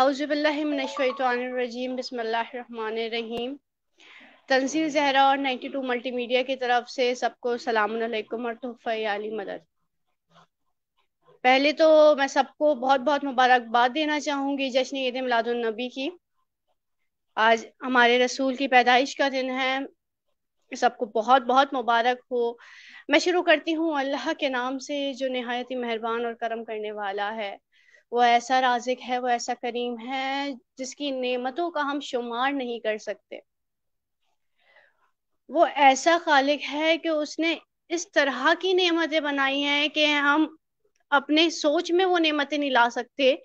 आउज़ुबिल्लाहि मिनश्शैतानिर्रजीम बिस्मिल्लाहिर्रहमानिर्रहीम। तंजील ज़हरा और 92 मल्टीमीडिया की तरफ से सबको सलामुन अलैकुम और तोहफ़ा आली मदद। पहले तो मैं सबको बहुत बहुत मुबारकबाद देना चाहूँगी जश्न ईद मिलादुन नबी की। आज हमारे रसूल की पैदाइश का दिन है, सबको बहुत बहुत मुबारक हो। मैं शुरू करती हूँ अल्लाह के नाम से जो निहायत ही मेहरबान और करम करने वाला है। वो ऐसा राज़िक है, वो ऐसा करीम है जिसकी नेमतों का हम शुमार नहीं कर सकते। वो ऐसा खालिक है कि उसने इस तरह की नेमतें बनाई हैं कि हम अपने सोच में वो नेमतें नहीं ला सकते,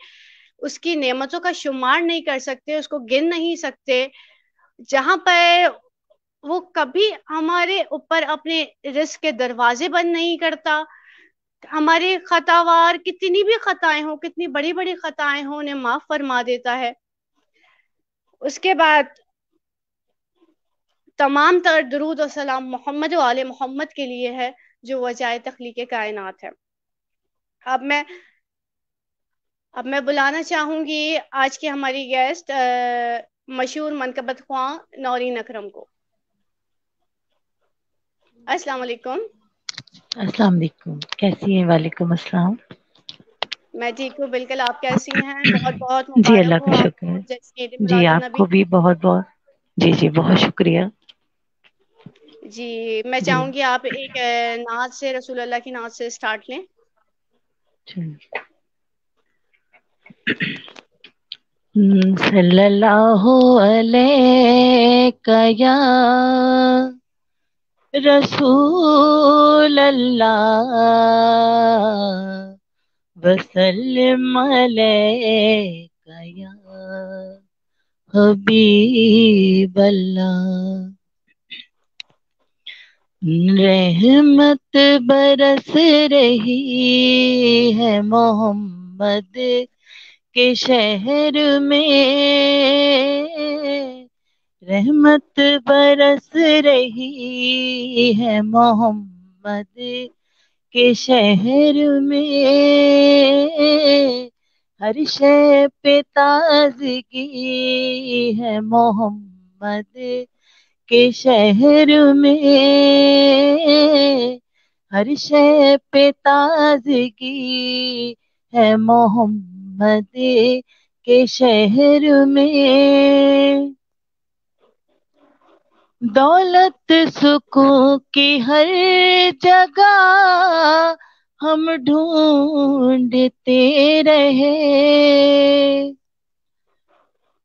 उसकी नेमतों का शुमार नहीं कर सकते, उसको गिन नहीं सकते। जहाँ पर वो कभी हमारे ऊपर अपने रिज़्क़ के दरवाज़े बंद नहीं करता। हमारे ख़तावार कितनी भी ख़ताएँ हों, कितनी बड़ी-बड़ी ख़ताएँ हों, उन्हें माफ़ फ़रमा देता है। उसके बाद तमाम तर दुरूद और सलाम मोहम्मद व आले मोहम्मद के लिए है, जो वजाए तख़लीक़े कायनात है। अब मैं अब मैं बुलाना चाहूँगी आज की हमारी गेस्ट मशहूर मनक़बत ख़्वां नौरीन अकरम को। अस्सलाम वालेकुम। अस्सलाम वालेकुम। कैसी हैं? वालेकुम अस्सलाम। मैं ठीक हूँ, बिल्कुल। आप कैसी हैं? बहुत-बहुत जी, मुबारक अल्लाह हो का शुक्र आपको है। जश्न ईद जी, मिलादुन नबी आपको भी की। बहुत-बहुत जी, जी, बहुत शुक्रिया। जी, मैं जी। चाहूँगी आप एक नात से रसूल अल्लाह की नात से स्टार्ट लें। सल्लल्लाहु अलैका या रसूल अल्लाह वसल्लम अलैका या हबीब अल्लाह। रहमत बरस रही है मोहम्मद के शहर में। रहमत बरस रही है मोहम्मद के शहर में। हर शय पे ताज़गी है मोहम्मद के शहर में। हर शय पे ताज़गी है मोहम्मद के शहर में। दौलत सुकून की हर जगह हम ढूंढते रहे।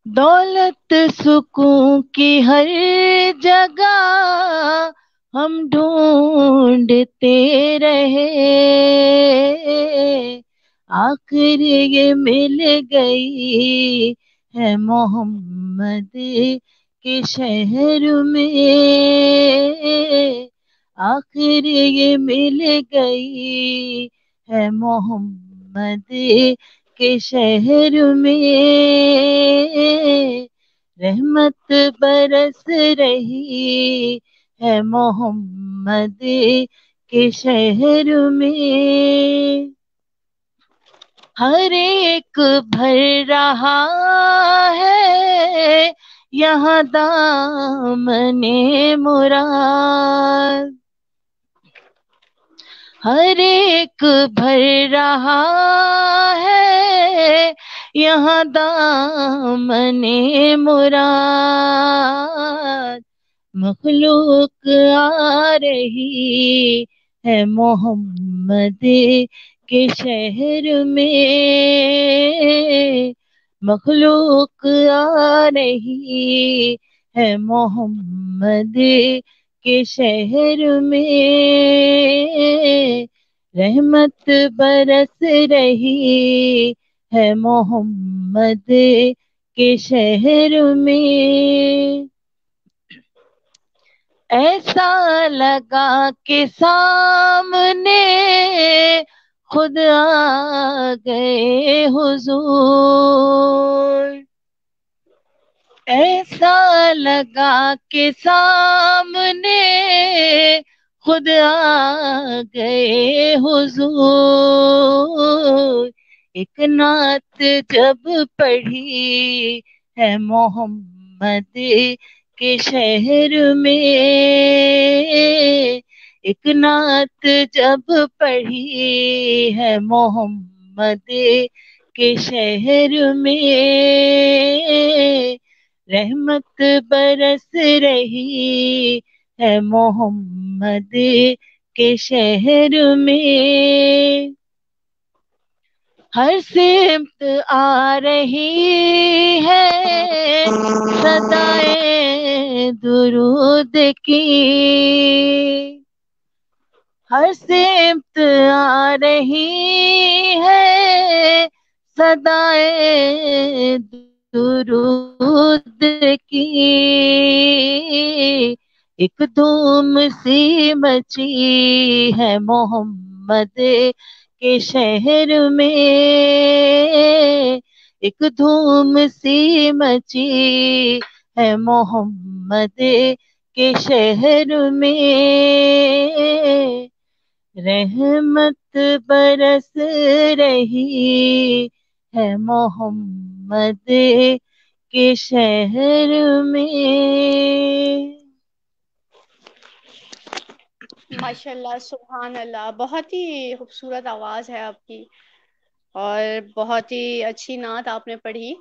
दौलत सुकून की हर जगह हम ढूंढते रहे। आखिर ये मिल गई है मोहम्मद के शहर में। आखिर ये मिल गई है मोहम्मद के शहर में। रहमत बरस रही है मोहम्मद के शहर में। हर एक भर रहा है यहाँ दामने मुराद। हर एक भर रहा है यहाँ दामने मुराद। मखलूक आ रही है मोहम्मद के शहर में। मखलूक आ रही है मोहम्मद के शहर में। रहमत बरस रही है मोहम्मद के शहर में। ऐसा लगा कि सामने खुद आ गए हुजूर। ऐसा लगा कि सामने खुद आ गए हुजूर। एक नात जब पढ़ी है मोहम्मद के शहर में, एक नात जब पढ़ी है मोहम्मद के शहर में, रहमत बरस रही है मोहम्मद के शहर में। हर सिमत आ रही है सदाए दुरूद की, हर सिमत आ रही है सदाए दुरूद की। एक धूम सी मची है मोहम्मद के शहर में, एक धूम सी मची है मोहम्मद के शहर में, रहमत बरस रही है मोहम्मद के शहर में। माशाल्लाह, सुभान अल्लाह, बहुत ही खूबसूरत आवाज है आपकी और बहुत ही अच्छी नात आपने पढ़ी।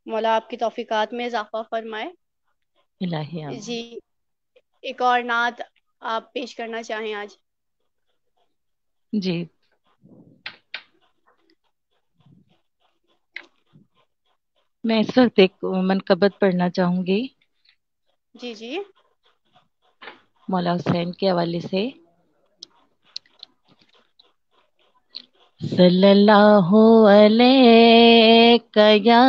मौला आपकी तौफीकात में इजाफा फरमाए। इलाही जी, आमीन। एक और नात आप पेश करना चाहें आज? जी, मैं इस वक्त एक मनकबत पढ़ना चाहूंगी जी जी। मौला हुसैन के हवाले से। सल्लल्लाहु अलैहि या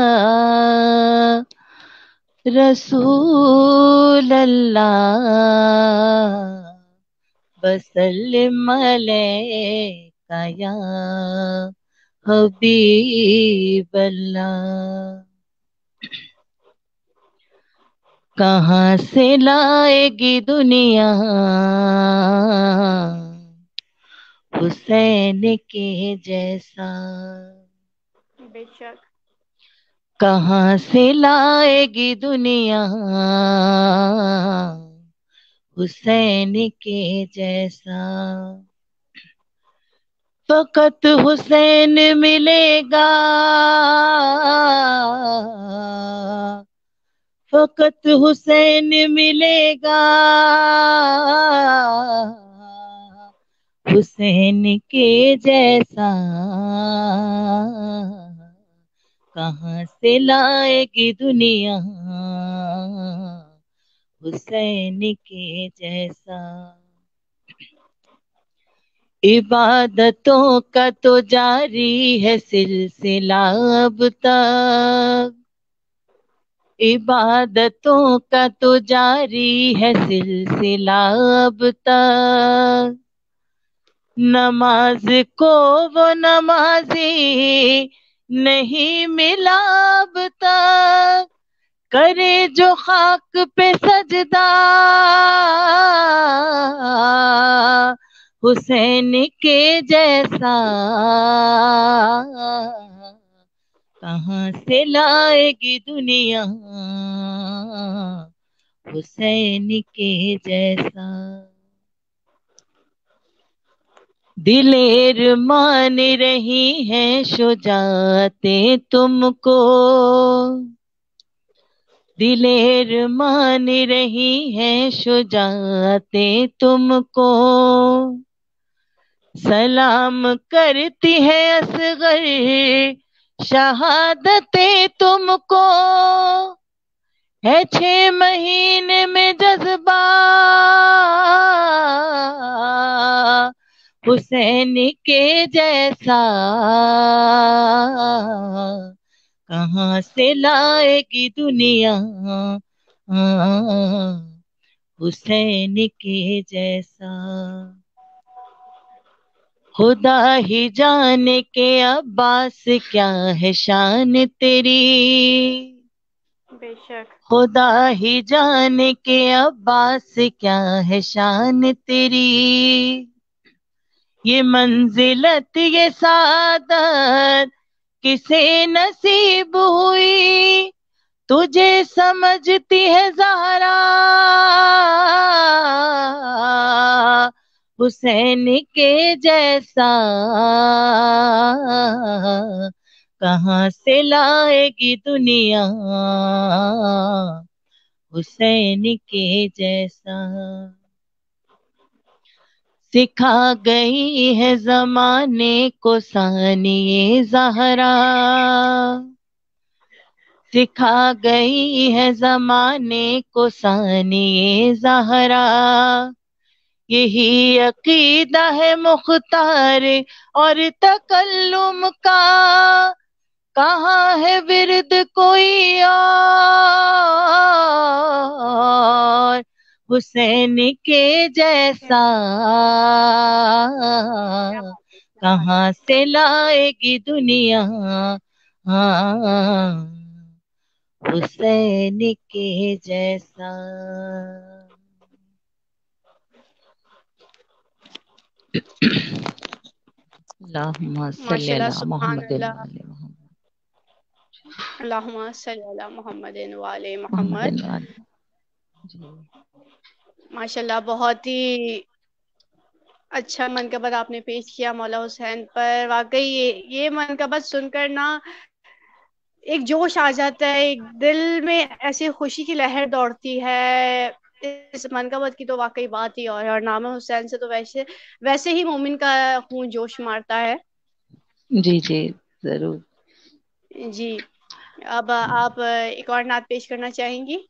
रसूल अल्लाह, वसल्लिम अलैका या हबीब अल्लाह। कहाँ से लाएगी दुनिया हुसैन के जैसा, बेशक। कहाँ से लाएगी दुनिया हुसैन के जैसा। फकत हुसैन मिलेगा, फकत हुसैन मिलेगा, हुसैन के जैसा। कहाँ से लाएगी दुनिया हुसैन के जैसा। इबादतों का तो जारी है सिलसिला अब तक, इबादतों का तो जारी है सिलसिला अब तक। नमाज को वो नमाजी नहीं मिला अब तक, करे जो खाक पे सजदा हुसैन के जैसा। कहाँ से लाएगी दुनिया हुसैन के जैसा। दिलेर मान रही हैं शुजाते तुमको, दिलेर मान रही हैं शुजाते तुमको। सलाम करती है असगर शहादते तुमको, है 6 महीने में जज्बा हुसैन के जैसा। कहाँ से लाएगी दुनिया हुसैन के जैसा। खुदा ही जाने के अब्बास क्या है शान तेरी, बेशक। खुदा ही जाने के अब्बास क्या है शान तेरी। ये मंजिलत ये सादत किसे नसीब हुई, तुझे समझती है ज़हरा हुसैन के जैसा, कहाँ से लाएगी दुनिया हुसैन के जैसा। सिखा गई है जमाने को सानिए ज़हरा, सिखा गई है जमाने को सानिए ज़हरा। यही अकीदा है मुख्तार और तकल्लुम का, कहाँ है विरद कोई और हुसैन के जैसा, कहाँ से लाएगी दुनिया हाँ हुसैन के जैसा। अल्लाहुम्मा सल्ली माशाल्लाह, अला सुभान मुहम्मद व अल्लाह, आले मुहम्मद अल्लाहुम्मा सल्ली अला मुहम्मदिन व आले मोहम्मद मोहम्मद। व आले। जी माशाल्लाह, बहुत ही अच्छा मनकबत आपने पेश किया मौला हुसैन पर। वाकई ये मनकबत सुनकर ना एक जोश आ जाता है, एक दिल में ऐसी खुशी की लहर दौड़ती है। इस मनकबत की तो वाकई बात ही और नाम हुसैन से तो वैसे वैसे ही मोमिन का खून जोश मारता है। जी जी जरूर। जी, अब आप एक और नात पेश करना चाहेंगी?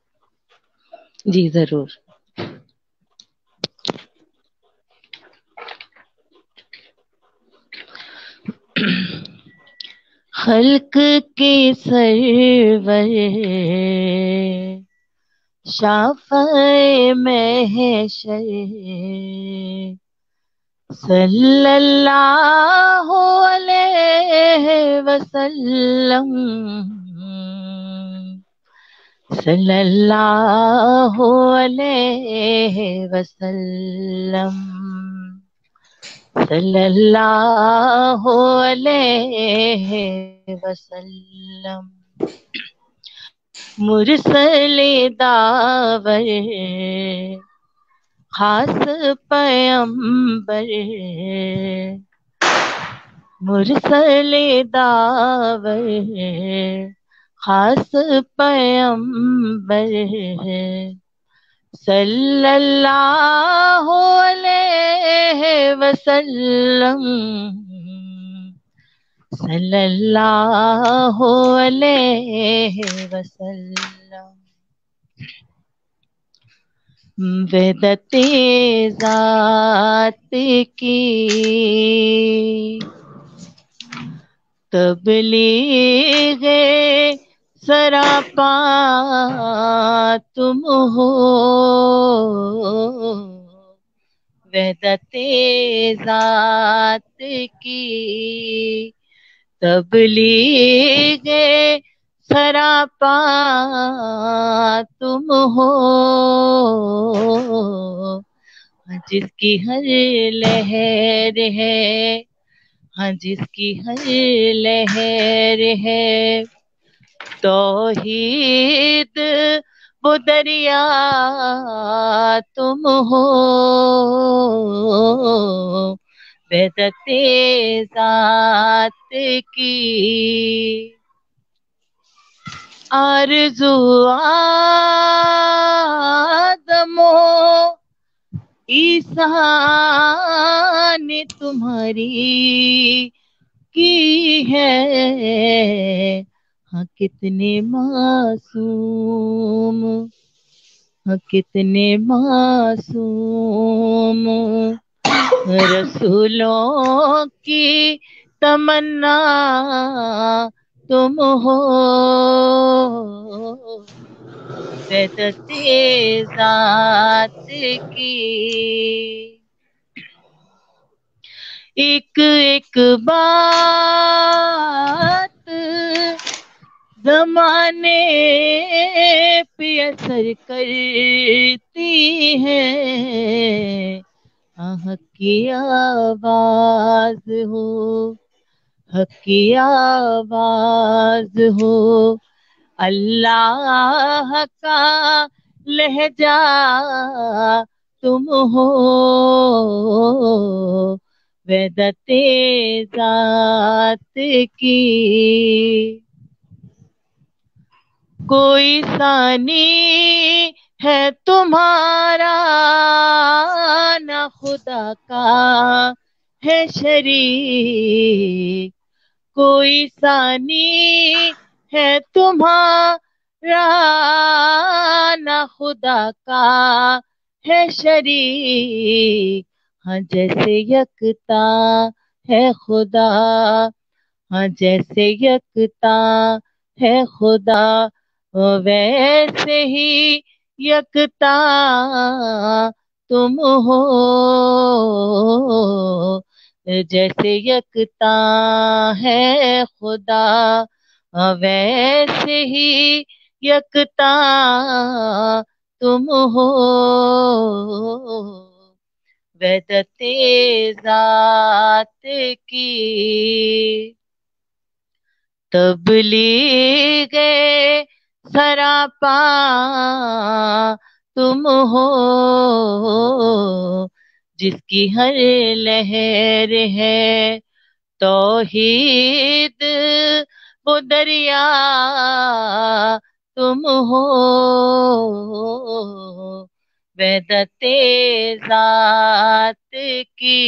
जी जरूर। खल्क के सरवर शाफ़ए महशर सल्लल्लाहु अलैहि वसल्लम, सल्लल्लाहु अलैहि वसल्लम, सल्लल्लाहु अलैहि वसल्लम। मुरसले दावर खास पैगंबर, मुरसले दावर खास पैगंबर, सल्लल्लाहु अलैहि वसल्लम, सल्लल्लाहु अलैहि वसल्लम। वेदते जात की तबलीग सरापा तुम हो, वेदते जात की तबलीग सरापा तुम हो, जिसकी हर लहर है, हाँ जिसकी हर लहर है तौहीद वो दरिया तुम हो, वेदते जात की आरज़ू आदमो ईसा ने तुम्हारी की है, हाँ कितने मासूम, हाँ कितने मासूम रसूलों की तमन्ना तुम हो, वेदते जात की एक एक बात जमाने पे असर करती है, हक की आवाज हो, हक की आवाज हो, अल्लाह का लहजा तुम हो, वहदते जात की कोई सानी है तुम्हारा, ना खुदा का है शरीक, कोई सानी है तुम्हारा, ना खुदा का है शरीक। हाँ जैसे यकता है खुदा, हाँ जैसे यकता है खुदा, वैसे ही यकता तुम हो, जैसे यकता है खुदा, वैसे ही यकता तुम हो, वहदते जात की तबलीगे सरापा तुम हो, जिसकी हर लहर है तौहीद वो दरिया तुम हो, वहदते जात की।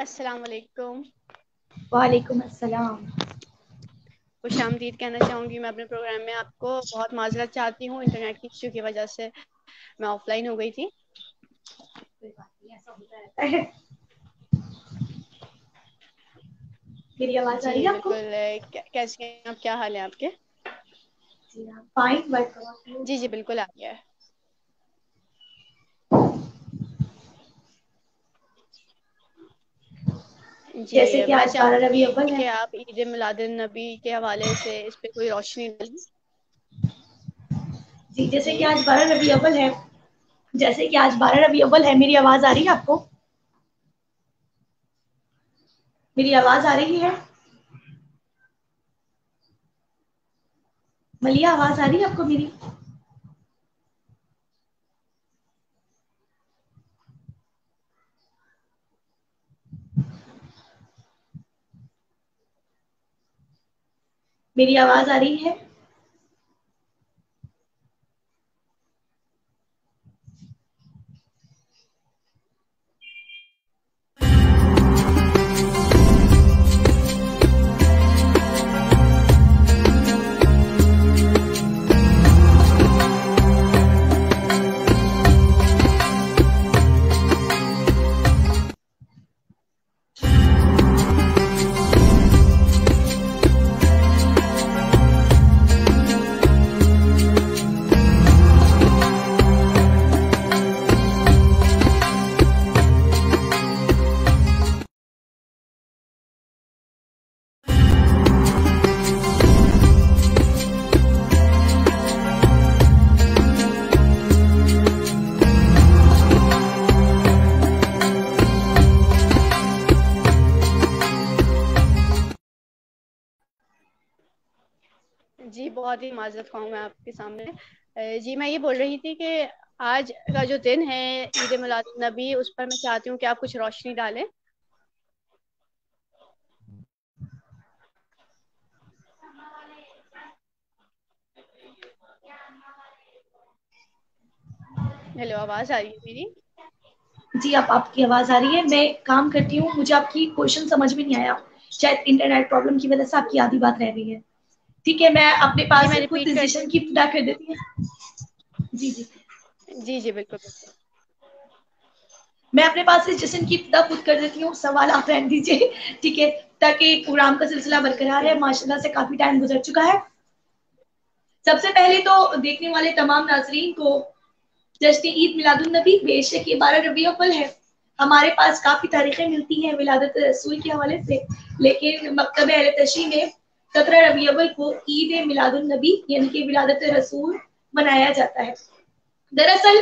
अस्सलाम वालेकुम। वालेकुम अस्सलाम। खुशामदीद कहना चाहूँगी मैं अपने प्रोग्राम में। आपको बहुत माजरत चाहती हूँ, इंटरनेट की इश्यू की वजह से मैं ऑफलाइन हो गई थी। कोई बात नहीं, ऐसा होता रहता है। मेरी आवाज आ रही जी है आपको? बिल्कुल। कैसे हैं आप, क्या हाल है आपके? जी हाँ, फाइन, बट जी जी बिल्कुल आ गया है। जैसे जी कि मैं आज 12 रबी चाहूँगी अव्वल कि है। आप ईद मिलादुन नबी के हवाले से इस पे कोई रोशनी डालें। जी, जैसे जी कि आज 12 रबी अव्वल है। जैसे कि आज 12 रबी अव्वल है। मेरी आवाज आ रही है आपको? मेरी आवाज आ रही है? मलिया, आवाज आ रही है आपको मेरी? मेरी आवाज आ रही है? जी बहुत ही माजरत ख्वाह मैं आपके सामने। जी मैं ये बोल रही थी कि आज का जो दिन है ईद मिलाद नबी, उस पर मैं चाहती हूँ कि आप कुछ रोशनी डालें। हेलो, आवाज आ रही है मेरी? जी आप आपकी आवाज आ रही है। मैं काम करती हूँ, मुझे आपकी क्वेश्चन समझ में नहीं आया, शायद इंटरनेट प्रॉब्लम की वजह से आपकी आधी बात रह गई है। ठीक है, मैं अपने जी पास मैं से खुद रिपीट इस कर जश्न की देती इब्तिदा कर देती हूँ। जी जी, जी जी बिल्कुल बिल्कुल। मैं अपने पास से जश्न की इब्तिदा खुद कर देती हूँ, सवाल आप रहने दीजिए। ठीक है, ताकि प्रोग्राम का सिलसिला बरकरार है। माशाल्लाह से काफी टाइम गुजर चुका है। सबसे पहले तो देखने वाले तमाम नाजरीन को जश्न ईद मिलादुन नबी, बेशक ये 12 रबी अव्वल है। हमारे पास काफी तारीखें मिलती हैं विलादत रसूल के हवाले से, लेकिन मकतब अहले तशरीह में 17 रबी अव्वल को ईद मिलादुन नबी यानी कि विलादत रसूल मनाया जाता है। दरअसल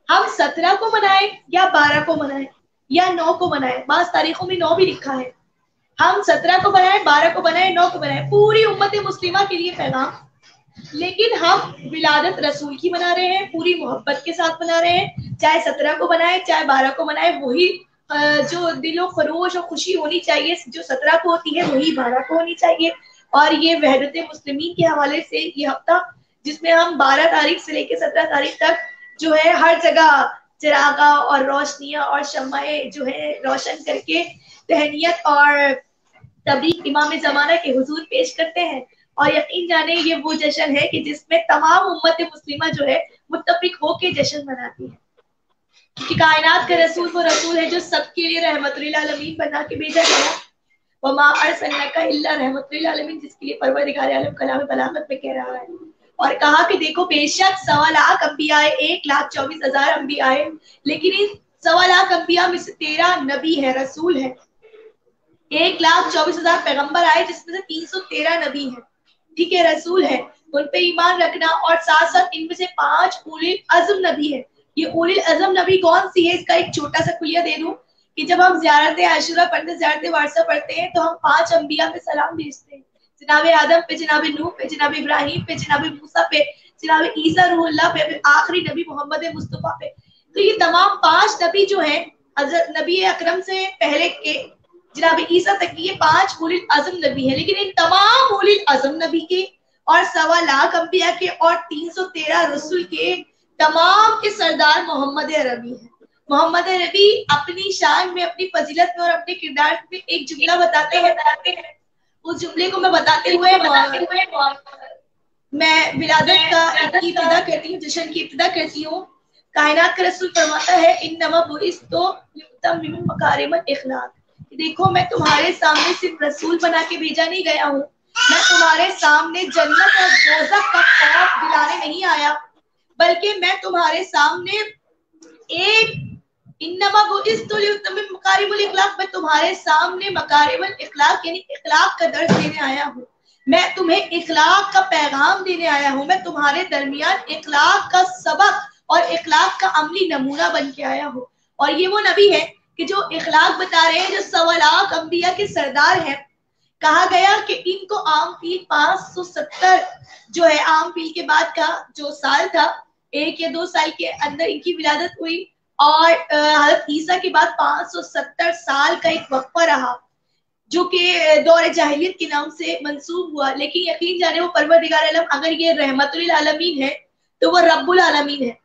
हम 17 को मनाएं या 12 को मनाएं या 9 को मनाएं, बास तारीखों में 9 भी लिखा है। हम 17 को बनाएं, 12 को बनाएं, 9 को बनाएं, पूरी उम्मत मुस्लिमा के लिए पैगाम। लेकिन हम विलादत रसूल की मना रहे हैं, पूरी मोहब्बत के साथ मना रहे हैं। चाहे 17 को बनाए चाहे 12 को बनाए, वही जो दिलो खरोश और खुशी होनी चाहिए जो 17 को होती है वही 12 को होनी चाहिए। और ये वहदत मुस्लिमीन के हवाले से ये हफ्ता, जिसमें हम 12 तारीख से लेकर 17 तारीख तक जो है हर जगह चिरागा और रोशनियां और शम्माएं जो है रोशन करके तहनीयत और तबलीग इमाम ज़माना के हुजूर पेश करते हैं। और यकीन जाने ये वो जश्न है कि जिसमें तमाम उम्मत मुस्लिमा जो है मुत्तफिक होके जश्न मनाती है, क्योंकि कायनात का रसूल वो रसूल है जो सबके लिए रहमतुल आलमीन बना के भेजा गया। वमा अरसलनाका इल्ला रहमतुल आलमीन, जिसके लिए परवरदिगार आलम कलाम बलागत में कह रहा है और कहा कि देखो बेशक 1.25 अम्बिया है, 1,24,000 अम्बिया है, लेकिन इन 1.25 अम्बिया में से 13 नबी है, रसूल है। 1,24,000 पैगंबर आए जिसमें से 313 नबी है, ठीक है, रसूल है। उन पे ईमान रखना और साथ साथ इनमें से 5 उलिल अज़म नबी है। ये उलिल अज़म नबी कौन सी है, इसका एक छोटा सा खुलिया दे दूं कि जब हम ज़ियारत आशूरा पढ़ते, ज़ियारत वारसा पढ़ते हैं तो हम 5 अंबिया पे सलाम भेजते हैं। जनाब आदम पे, जनाब नूह पे, जनाब इब्राहिम पे, जनाब मूसा पे, जनाब ईसा रूहुल्लाह पे, आखिरी नबी मोहम्मद मुस्तफा पे। तो ये तमाम 5 नबी जो है नबी अकरम से पहले के जनाब ईसा तक ये 5 उलिल अज़म नबी है। लेकिन इन तमाम उलिल अज़म नबी के और 1.25 अंबिया के और 313 रसूल के तमाम के सरदार मोहम्मद अरबी है। मोहम्मद अरबी अपनी शान में, अपनी फजीलत में और अपने किरदार में एक जुमला बताते हैं। उस जुमले को मैं बताते हुए मैं विलादत का इब्तिदा करती हूँ, जश्न की इब्तिदा करती हूँ। कायनात का रसूल फरमाता है इन्नमा बुइस्तु लिउतम्मिम मकारिमल इखलाक, देखो मैं तुम्हारे सामने सिर्फ रसूल बना के भेजा नहीं गया हूँ, मैं तुम्हारे सामने जन्नत और दोज़ख का खौफ दिलाने नहीं आया, बल्कि मैं तुम्हारे सामने एक इन्नमा बुइस्तु लिउतम्मिम मकारिमल इखलाक, मैं तुम्हारे सामने मकारिमल इखलाक यानी इखलाक का दर्स देने आया हूँ। मैं तुम्हें इखलाक का पैगाम देने आया हूँ। मैं तुम्हारे दरमियान इखलाक का सबक और इखलाक का अमली नमूना बन के आया हूँ। और ये वो नबी है कि जो इखलाक बता रहे हैं, जो 1.25 अम्बिया के सरदार हैं। कहा गया कि इनको आम पील 570 जो है, आम पील के बाद का जो साल था, 1 या 2 साल के अंदर इनकी विलादत हुई और हज़रत ईसा के बाद 570 साल का एक वक्फा रहा। जो कि दौर जाहिलियत के नाम से मंसूब हुआ, लेकिन यकीन जाने वो परवरदिगार आलम अगर ये रहमतुल आलमीन है तो वो रब्बुल आलमीन है,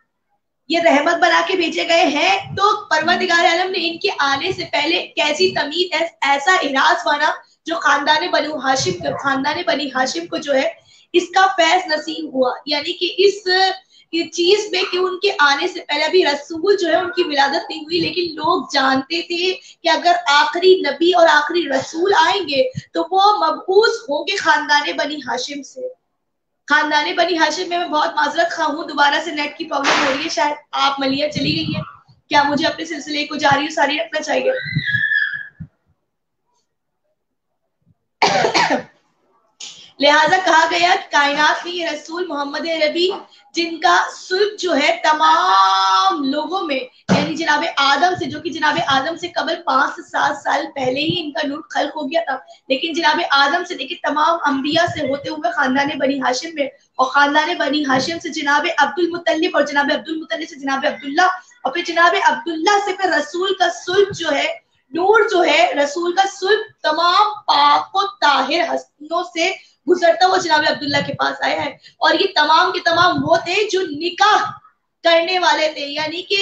ये रहमत बना के भेजे गए हैं। तो परवरदिगार आलम ने इनके आने से पहले कैसी तमीज, ऐसा इराज माना जो खानदान बनी हाशिम को जो है इसका फैज नसीब हुआ, यानी कि इस चीज में कि उनके आने से पहले अभी रसूल जो है उनकी विलादत नहीं हुई, लेकिन लोग जानते थे कि अगर आखिरी नबी और आखिरी रसूल आएंगे तो वो मबूस होंगे खानदान बनी हाशिम से। खानदान बनी हाशिम में मैं बहुत माजरत खा हूँ, दोबारा से नेट की प्रॉब्लम हो रही है, शायद आप मलिया चली गई है, क्या मुझे अपने सिलसिले को जारी सारी रखना चाहिए? लिहाजा कहा गया कि कायनात में ये रसूल मोहम्मद नबी जिनका सुल्क जो है तमाम लोगों में, यानी जनाब आदम से, जो कि जनाब आदम से कबल 5 से 7 साल पहले ही इनका नूर खल्क हो गया था, लेकिन जनाब आदम से लेकर तमाम अंबिया से होते हुए खानदान बनी हाशिम में, और खानदान बनी हाशिम से जनाब अब्दुल मुत्तलिब, और जनाब अब्दुल मुत्तलिब से जनाब अब्दुल्ला, और फिर जनाब अब्दुल्ला से फिर रसूल का सुल्क जो है, नूर जो है रसूल का सुल्क तमाम पाक व ताहिर हस्तियों से गुजरता हुआ जनाब अब्दुल्ला के पास आया है। और ये तमाम के तमाम वो थे जो निकाह करने वाले थे, यानी कि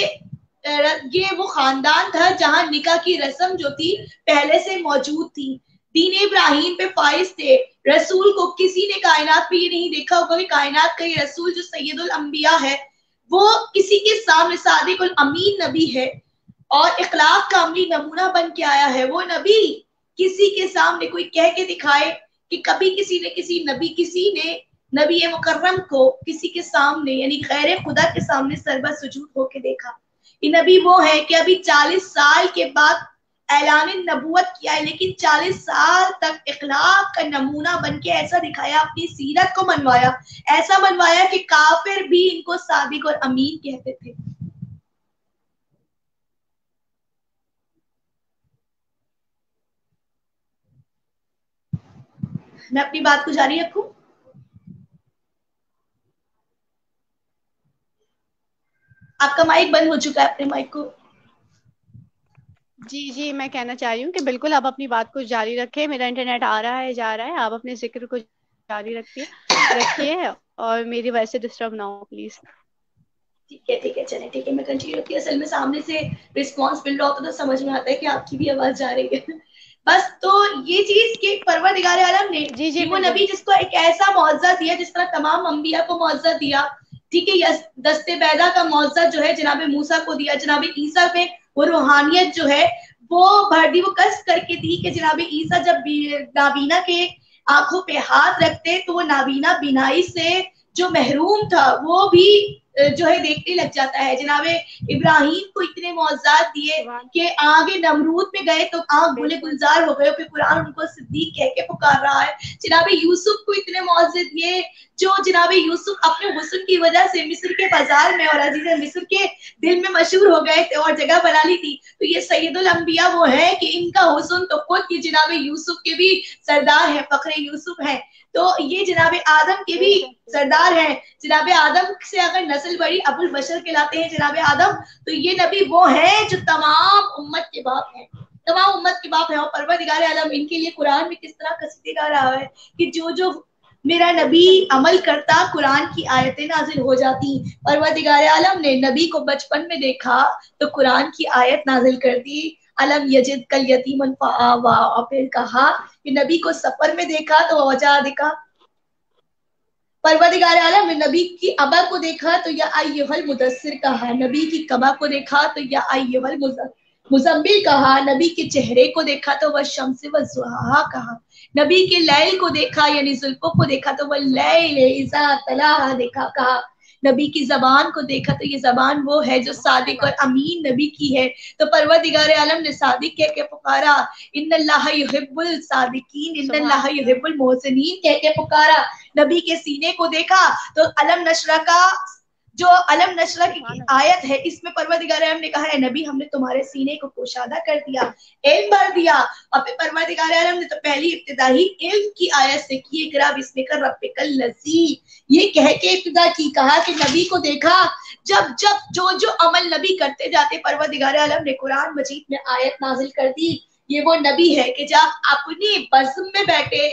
ये वो खानदान था जहां निकाह की रस्म जो थी पहले से मौजूद थी। दीन इब्राहिम पे फाइज थे। रसूल को किसी ने कायनात में ये नहीं देखा होगा कि कायनात का ये रसूल जो सैयदुल अंबिया है वो किसी के सामने सादिकुल अमीन नबी है और इखलाक का अमली नमूना बन के आया है। वो नबी किसी के सामने कोई कह के दिखाए कि कभी किसी ने नबी मुकर्रम को किसी के सामने, यानी खैर खुदा के सामने सरबत सुजूद होके देखा। ये नबी वो है कि अभी 40 साल के बाद ऐलान नबूवत किया है, लेकिन 40 साल तक इखलाक का नमूना बन के ऐसा दिखाया, अपनी सीरत को मनवाया, ऐसा मनवाया कि काफिर भी इनको सादिक और अमीन कहते थे। मैं अपनी बात को जारी रखूं? आपका माइक बंद हो चुका है, अपने माइक को। जी मैं कहना चाह रही हूँ कि बिल्कुल आप अपनी बात को जारी रखें। मेरा इंटरनेट आ रहा है जा रहा है, आप अपने जिक्र को जारी रखिए और मेरी वजह से डिस्टर्ब ना हो प्लीज। ठीक है चले, ठीक है, मैं कंटिन्यू करती हूँ। असल में सामने से रिस्पॉन्स मिल रहा होता तो समझ में आता है कि आपकी भी आवाज जा रही है। बस तो ये चीज के परवरदिगार आलम ने जी वो नबी जिसको एक ऐसा मुआवजा दिया जिस तरह तमाम अंबिया को मुआवजा दिया, ठीक है, दस्ते बैदा का मुआवजा जो है जनाब मूसा को दिया, जनाब ईसा पे वो रूहानियत जो है वो भर दी, वो कस करके दी कि जनाब ईसा जब नाबीना के आंखों पे हाथ रखते तो वो नाबीना बिनाई से जो महरूम था वो भी जो है देखने लग जाता है। जनाबे इब्राहिम को इतने मौजाद दिए कि आगे नमरूद में गए तो आंख गुले गुलजार हो गए, फिर कुरान उनको सिद्दीक कह के पुकार रहा है। जनाबे यूसुफ को इतने मौजे दिए जो जनाबे यूसुफ अपने हुस्न की वजह से मिस्र के बाजार में और अजीज मिस्र के दिल में मशहूर हो गए थे और जगह बना ली थी। तो ये सैयदुल अंबिया वो है कि इनका हुस्न तो खुद ये जनाबे यूसुफ के भी सरदार है, फखरे यूसुफ है। तो ये जनाबे आदम के भी सरदार हैं। जनाबे आदम से अगर नस्ल बड़ी अबुल बशर कहलाते हैं जनाबे आदम, तो ये नबी वो है जो तमाम उम्मत के बाप हैं, तमाम उम्मत के बाप हैं। और परवरदिगार आलम इनके लिए कुरान में किस तरह कसीदे गा रहा है कि जो जो मेरा नबी अमल करता कुरान की आयतें नाजिल हो जाती। परवरदिगार आलम ने नबी को बचपन में देखा तो कुरान की आयत नाजिल कर दी, अलम यजिद कल यतीमन फआवा, और फिर कहा कि नबी को सफर में देखा तो वजह दिखा। परवरदिगार आलम ने नबी की अबा को देखा तो या अय्युहल मुदस्सिर कहा, नबी की कबा को देखा तो या अय्युहल मुज़म्मिल कहा, नबी के चेहरे को देखा तो वह शम्स व ज़ुहा कहा, नबी के लैल को देखा यानी जुल्फों को देखा तो वह लैल इज़ा तलाहा देखा कहा, नबी की जबान को देखा तो ये जबान वो है जो सादिक और अमीन नबी की है। तो परवरदिगार आलम ने सादिक कह के पुकारा, इन्नल्लाह युहिब्बुल सादिकीन इन्नल्लाह युहिब्बुल मोहसिनीन कह के पुकारा। नबी के सीने को देखा तो अलम नशरा का जो अलम नशरा की आयत है इसमें परवरदिगार आलम ने कहा है नबी हमने तुम्हारे सीने को पोशादा कर दिया, इल्म भर दिया। और फिर परवरदिगार आलम ने तो पहली इब्तिदा ही इल्म की आयत से की, इकरा बिस्मिका रब्बिकल लज़ी, ये कह के इब्तिदा की, कहा कि नबी को देखा जब जब जो जो अमल नबी करते जाते परवरदिगार आलम ने कुरान मजीद में आयत नाजिल कर दी ये वो नबी है कि जब अपनी बज़्म में बैठे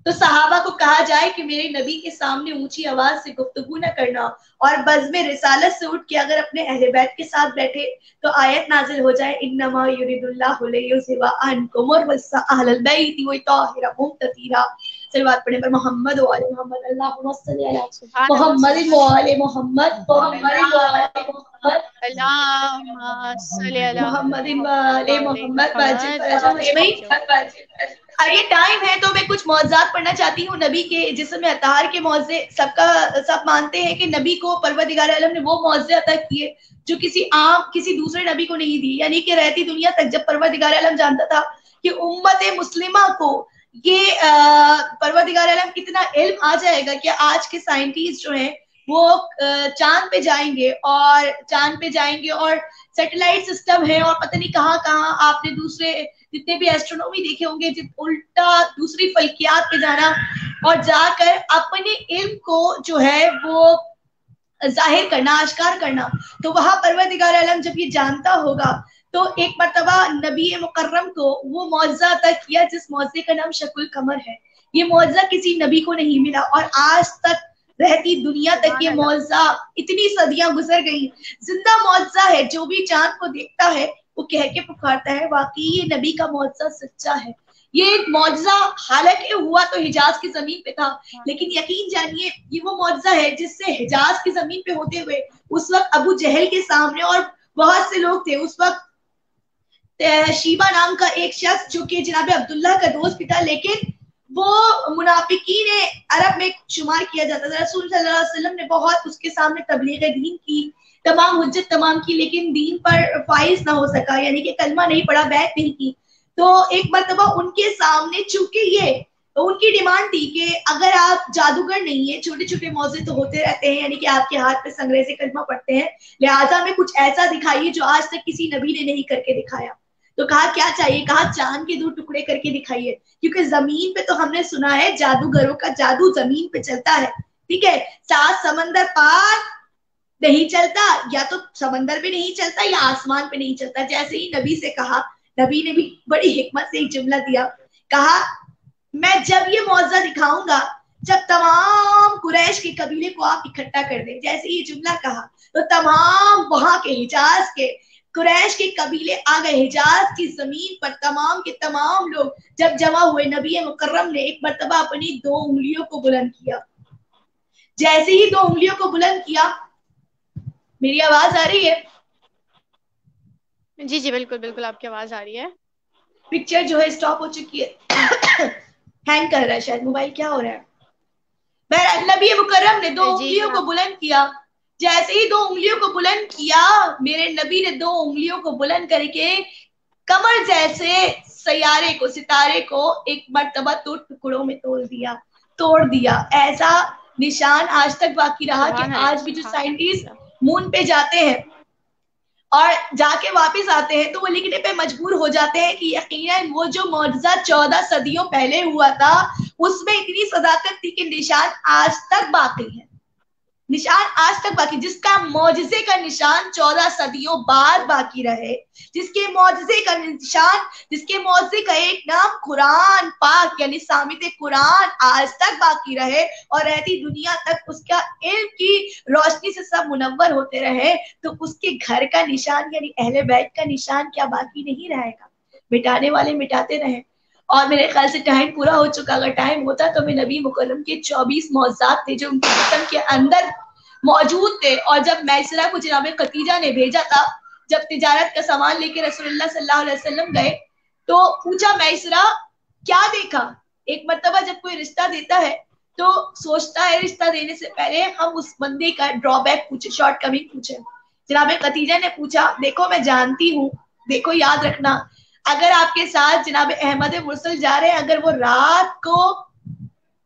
तो सहाबा को कहा जाए कि मेरे नबी के सामने ऊंची आवाज से गुफ्तगू न करना, और बज़्म रिसालत से उठ के अगर अपने अहले बैत के साथ बैठे तो आयत नाजिल हो जाए, इन्नमा युरिदुल्लाहु लियुज़हिबा अन्कुम अर्रिज्सा अहलल बैति व युत्तहिरकुम तत्हीरा। सलवात पढ़ने पर मोहम्मद व आले मोहम्मद, अल्लाहुम्मा सल्ली अला मोहम्मद व आले मोहम्मद, मोहम्मद व आले मोहम्मद, अल्लाहुम्मा सल्ली अला मोहम्मद व आले मोहम्मद। और ये टाइम है तो मैं कुछ मौज़ात पढ़ना चाहती हूँ नबी के जिस्म में अतार के मौज़े। सब मानते हैं कि नबी को परवरदिगार आलम ने वो मौज़े अता किए जो किसी दूसरे नबी को नहीं दी, यानी कि रहती दुनिया तक जब परवरदिगार आलम जानता था कि उम्मत मुस्लिमा को ये परवरदिगार आलम कितना इल्म आ जाएगा कि आज के साइंटिस्ट जो हैं वो चांद पे जाएंगे और सैटेलाइट सिस्टम है और पता नहीं कहाँ कहाँ आपने दूसरे जितने भी एस्ट्रोनॉमी देखे होंगे, उल्टा दूसरी फल्कियात पे जाना और जाकर अपने इल्म को जो है वो जाहिर करना, आश्कार करना। तो वहां परवरदिगार आलम जब ये जानता होगा तो एक मर्तबा नबी मुकर्रम को वो मौज़ा अता किया जिस मौज़े का नाम शकुल कमर है। ये मौज़ा किसी नबी को नहीं मिला और आज तक रहती दुनिया तक ये मौज़ा, इतनी सदियां गुजर गई, जिंदा मौज़ा है। जो भी चांद को देखता है वो कह के पुकारता है वाकई ये नबी का मौज़ा सच्चा है। ये मौज़ा हालांकि हुआ तो हिजाज की जमीन पे था, लेकिन यकीन जानिए ये वो मौज़ा है जिससे हिजाज की जमीन पे होते हुए उस वक्त अबू जहल के सामने और बहुत से लोग थे। उस वक्त शीबा नाम का एक शख्स जो कि जनाब अब्दुल्ला का दोस्त भी था, लेकिन वो मुनाफिकीन अरब में शुमार किया जाता था। रसूल सल्लल्लाहु अलैहि वसल्लम ने बहुत उसके सामने तबलीग दीन की, तमाम हुज्जत तमाम की, लेकिन दीन पर फाइज ना हो सका, यानी कि कलमा नहीं पढ़ा, बैत नहीं की। तो एक मर्तबा उनके सामने चूंकि ये तो उनकी डिमांड थी कि अगर आप जादूगर नहीं है, छोटे छोटे मौजे तो होते रहते हैं, यानी कि आपके हाथ पे संग्रह से कलमा पढ़ते हैं, लिहाजा में कुछ ऐसा दिखाइए जो आज तक किसी नबी ने नहीं करके दिखाया। तो कहा क्या चाहिए? कहा चांद के 2 टुकड़े करके दिखाइए, क्योंकि जमीन पे तो हमने सुना है जादूगरों का जादू जमीन पे चलता है, ठीक है, 7 समंदर पार नहीं चलता, या तो समंदर पे नहीं चलता या आसमान पे नहीं चलता। जैसे ही नबी से कहा, नबी ने भी बड़ी हिकमत से एक जुमला दिया, कहा मैं जब ये मौज़ा दिखाऊंगा जब तमाम कुरैश के कबीले को आप इकट्ठा कर दें। जैसे ये जुमला कहा तो तमाम वहां के हिजाज के कुरैश के कबीले आ गए। हिजाज की जमीन पर तमाम के तमाम लोग जब जमा हुए, नबी मुकर्रम ने एक मर्तबा अपनी 2 उंगलियों को बुलंद किया। जैसे ही 2 उंगलियों को बुलंद किया, मेरी आवाज आ रही है? जी जी बिल्कुल बिल्कुल आपकी आवाज आ रही है। पिक्चर जो है स्टॉप हो चुकी है हैंग कर रहा है शायद मोबाइल, क्या हो रहा है? बहरहाल नबी मुकर्रम ने 2 उंगलियों को बुलंद किया। जैसे ही 2 उंगलियों को बुलंद किया, मेरे नबी ने 2 उंगलियों को बुलंद करके कमर जैसे सैयारे को, सितारे को एक मर्तबा 2 टुकड़ों में तोड़ दिया। ऐसा निशान आज तक बाकी रहा कि आज भी जो साइंटिस्ट मून पे जाते हैं और जाके वापस आते हैं तो वो लिखने पे मजबूर हो जाते हैं कि यकीनन वो जो मौजज़ा 14 सदियों पहले हुआ था उसमें इतनी सदाकत थी कि निशान आज तक बाकी है, निशान आज तक बाकी, जिसका मौजज़े का निशान 14 सदियों बाद बाकी रहे, जिसके मौजज़े का निशान, जिसके मौजज़े का एक नाम कुरान पाक यानी सामित कुरान आज तक बाकी रहे और रहती दुनिया तक उसका इल्म की रोशनी से सब मुनव्वर होते रहे, तो उसके घर का निशान यानी अहले बैत का निशान क्या बाकी नहीं रहेगा? मिटाने वाले मिटाते रहे। और मेरे ख्याल से टाइम पूरा हो चुका, अगर टाइम होता तो मैं नबी मुकर्रम के 24 मौज़ात थे जो उनके जिस्म के अंदर मौजूद थे। और जब मैसरा को जनाब खतीजा ने भेजा था, जब तिजारत का सामान लेके रसूलुल्लाह सल्लल्लाहु अलैहि वसल्लम गए तो पूछा मैसरा क्या देखा? एक मर्तबा जब कोई रिश्ता देता है तो सोचता है रिश्ता देने से पहले हम उस बंदे का ड्रॉबैक पूछे, शॉर्टकमिंग पूछे। जनाब खतीजा ने पूछा देखो मैं जानती हूँ, देखो याद रखना, अगर आपके साथ जनाब अहमद मुरसल जा रहे हैं, अगर वो रात को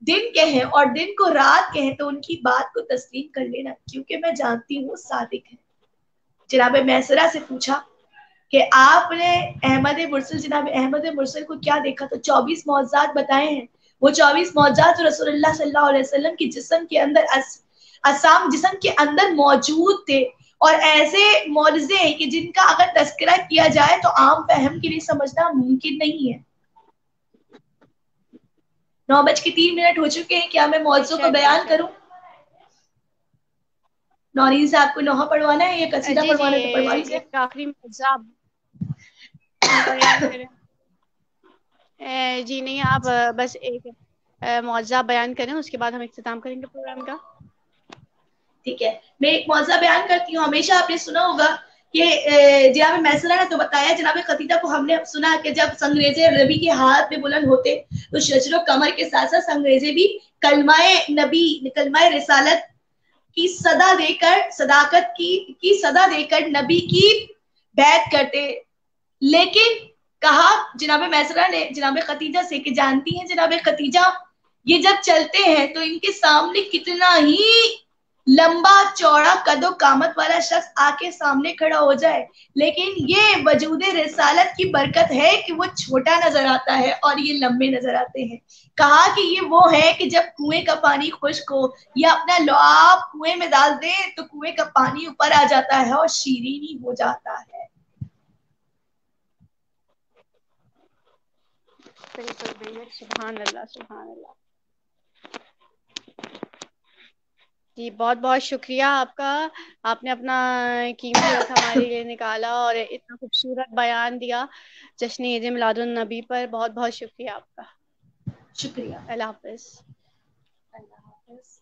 दिन के हैं और दिन को रात के हैं तो उनकी बात को तस्लीम कर लेना, क्योंकि मैं जानती हूँ सादिक है। जनाब मैसरा से पूछा कि आपने अहमद मुरसल, जनाब अहमद मुरसल को क्या देखा? तो 24 मौज़ात बताए हैं। वो 24 मौज़ात रसूलुल्लाह सल्लल्लाहु अलैहि वसल्लम की जिस्म के अंदर जिस्म के अंदर मौजूद थे और ऐसे मौजज़े हैं कि जिनका अगर तस्करा किया जाए तो आम फहम के लिए समझना मुमकिन नहीं है। 9:03 हो चुके हैं, क्या मैं मौजों को बयान करूं? नौरीन साहब को नोहा पढ़वाना है या कसीदा जी जी, पढ़वाना है तो पढ़वा लीजिए। एक आखिरी मौज़ा बयान करें। जी नहीं, आप बस एक मौज़ा बयान करें, उसके बाद हम इख्तिताम करेंगे प्रोग्राम का। ठीक है, मैं एक मौज़ा बयान करती हूँ। हमेशा आपने सुना होगा कि जनाब मैसरा ने तो बताया, जनाब खतीजा को हमने सुना कि जब संगरेजे नबी के हाथ में बुलंद होते तो शजरो कमर के साथ साथ संगरेजे भी कलमाए नबी, कलमाए रिसालत की सदा देकर, सदाकत की सदा देकर नबी की बैत करते। लेकिन कहा जनाब मैसरा ने जनाब खतीजा से कि जानती हैं जनाब खतीजा, ये जब चलते हैं तो इनके सामने कितना ही लंबा चौड़ा कदो कामत वाला शख्स आके सामने खड़ा हो जाए, लेकिन ये वजूद रिसालत की बरकत है कि वो छोटा नजर आता है और ये लंबे नजर आते हैं। कहा कि ये वो है कि जब कुएं का पानी खुश्क हो या अपना लुआब कुएं में डाल दे तो कुएं का पानी ऊपर आ जाता है और शीरीनी हो जाता है। सुभान अल्लाह, सुभान अल्लाह। जी बहुत बहुत शुक्रिया आपका, आपने अपना कीमती वक्त हमारे लिए निकाला और इतना खूबसूरत बयान दिया जश्न ईद मिलादुन नबी पर। बहुत बहुत शुक्रिया आपका। शुक्रिया। अल्लाह हाफ़िज़। अल्लाह हाफ़िज़।